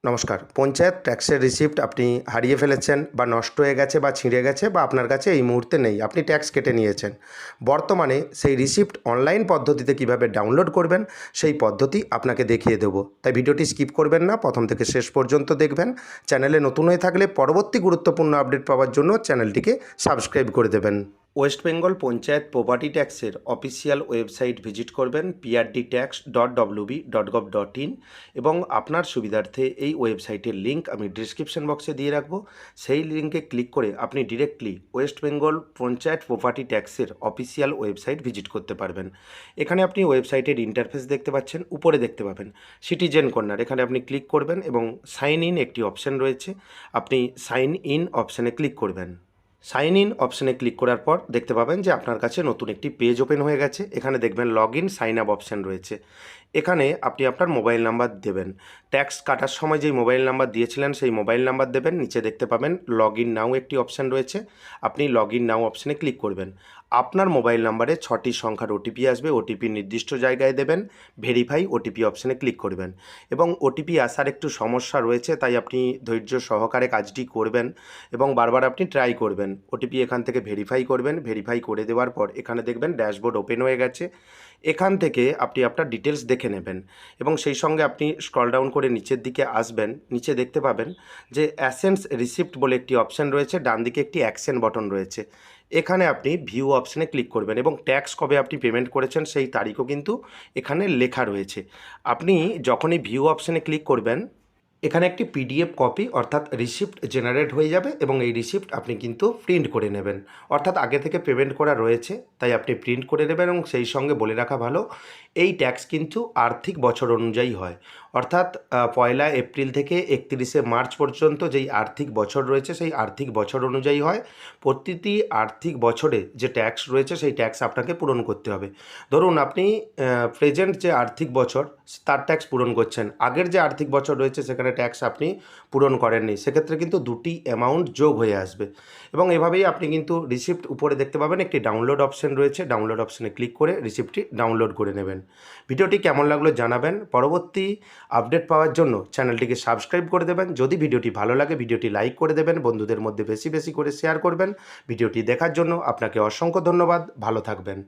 নমস্কার। পঞ্চায়েত ট্যাক্সের রিসিপ্ট আপনি হারিয়ে ফেলেছেন বা নষ্ট হয়ে গেছে বা ছিঁড়ে গেছে বা আপনার কাছে এই মুহূর্তে নেই। আপনি ট্যাক্স কেটে নিয়েছেন। বর্তমানে সেই রিসিপ্ট অনলাইন পদ্ধতিতে কিভাবে ডাউনলোড করবেন সেই পদ্ধতি আপনাকে দেখিয়ে দেবো। তাই ভিডিওটি স্কিপ করবেন না, প্রথম থেকে শেষ পর্যন্ত দেখবেন। চ্যানেলে নতুন হয়ে থাকলে পরবর্তী গুরুত্বপূর্ণ আপডেট পাওয়ার জন্য চ্যানেলটিকে সাবস্ক্রাইব করে দেবেন। ওয়েস্ট বেঙ্গল পঞ্চায়েত প্রপার্টি ট্যাক্সের অফিসিয়াল ওয়েবসাইট ভিজিট করবেন prdtax.wb.gov.in এবং আপনার সুবিধার্থে এই ওয়েবসাইটের লিঙ্ক আমি ডিসক্রিপশন বক্সে দিয়ে রাখবো। সেই লিঙ্কে ক্লিক করে আপনি directly West Bengal panchayat property ট্যাক্সের অফিসিয়াল ওয়েবসাইট ভিজিট করতে পারবেন। এখানে আপনি ওয়েবসাইটের ইন্টারফেস দেখতে পাচ্ছেন, উপরে দেখতে পাবেন সিটিজেন কর্নার। এখানে আপনি ক্লিক করবেন এবং সাইন ইন একটি অপশান রয়েছে, আপনি সাইন ইন অপশানে ক্লিক করবেন। সাইন ইন অপশানে ক্লিক করার পর দেখতে পাবেন যে আপনার কাছে নতুন একটি পেজ ওপেন হয়ে গেছে। এখানে দেখবেন log in sign up option রয়েছে। এখানে আপনি আপনার মোবাইল নাম্বার দেবেন। ট্যাক্স কাটার সময় যেই মোবাইল নাম্বার দিয়েছিলেন সেই মোবাইল নাম্বার দেবেন। নিচে দেখতে পাবেন লগ ইন নাও একটি অপশান রয়েছে, আপনি লগ ইন নাও অপশানে ক্লিক করবেন। আপনার মোবাইল নাম্বারে 6টি সংখ্যার ওটিপি আসবে, ওটিপি নির্দিষ্ট জায়গায় দেবেন। ভেরিফাই ওটিপি অপশানে ক্লিক করবেন এবং ওটিপি আসার একটু সমস্যা রয়েছে, তাই আপনি ধৈর্য সহকারে কাজটি করবেন এবং বারবার আপনি ট্রাই করবেন। ওটিপি এখান থেকে ভেরিফাই করবেন। ভেরিফাই করে দেওয়ার পর এখানে দেখবেন ড্যাশবোর্ড ওপেন হয়ে গেছে। এখান থেকে আপনি আপনার ডিটেলস দেখে নেবেন এবং সেই সঙ্গে আপনি স্ক্রল ডাউন করে নিচের দিকে আসবেন। নিচে দেখতে পাবেন যে অ্যাসেন্স রিসিপ্ট বলে একটি অপশান রয়েছে, ডান দিকে একটি অ্যাকশন বটন রয়েছে। এখানে আপনি ভিউ অপশানে ক্লিক করবেন এবং ট্যাক্স কবে আপনি পেমেন্ট করেছেন সেই তারিখও কিন্তু এখানে লেখা রয়েছে। আপনি যখনই ভিউ অপশানে ক্লিক করবেন, এখানে একটি পিডিএফ কপি অর্থাৎ রিসিপ্ট জেনারেট হয়ে যাবে এবং এই রিসিপ্ট আপনি কিন্তু প্রিন্ট করে নেবেন। অর্থাৎ আগে থেকে পেমেন্ট করা রয়েছে তাই আপনি প্রিন্ট করে নেবেন এবং সেই সঙ্গে বলে রাখা ভালো, এই ট্যাক্স কিন্তু আর্থিক বছর অনুযায়ী হয়। অর্থাৎ 1 এপ্রিল থেকে 31 মার্চ পর্যন্ত যেই আর্থিক বছর রয়েছে সেই আর্থিক বছর অনুযায়ী হয়। প্রতিটি আর্থিক বছরে যে ট্যাক্স রয়েছে সেই ট্যাক্স আপনাকে পূরণ করতে হবে। ধরুন আপনি প্রেজেন্ট যে আর্থিক বছর তার ট্যাক্স পূরণ করছেন, আগের যে আর্থিক বছর রয়েছে সেখানে ট্যাক্স আপনি পূরণ করেননি, সেক্ষেত্রে কিন্তু দুটি অ্যামাউন্ট যোগ হয়ে আসবে এবং এভাবেই আপনি কিন্তু রিসিপ্ট উপরে দেখতে পাবেন একটি ডাউনলোড অপশান রয়েছে, ডাউনলোড অপশানে ক্লিক করে রিসিপ্টটি ডাউনলোড করে নেবেন। ভিডিওটি কেমন লাগলো জানাবেন। পরবর্তী আপডেট পাওয়ার জন্য চ্যানেলটিকে সাবস্ক্রাইব করে দেবেন। যদি ভিডিওটি ভালো লাগে ভিডিওটি লাইক করে দেবেন, বন্ধুদের মধ্যে বেশি বেশি করে শেয়ার করবেন। ভিডিওটি দেখার জন্য আপনাকে অসংখ্য ধন্যবাদ। ভালো থাকবেন।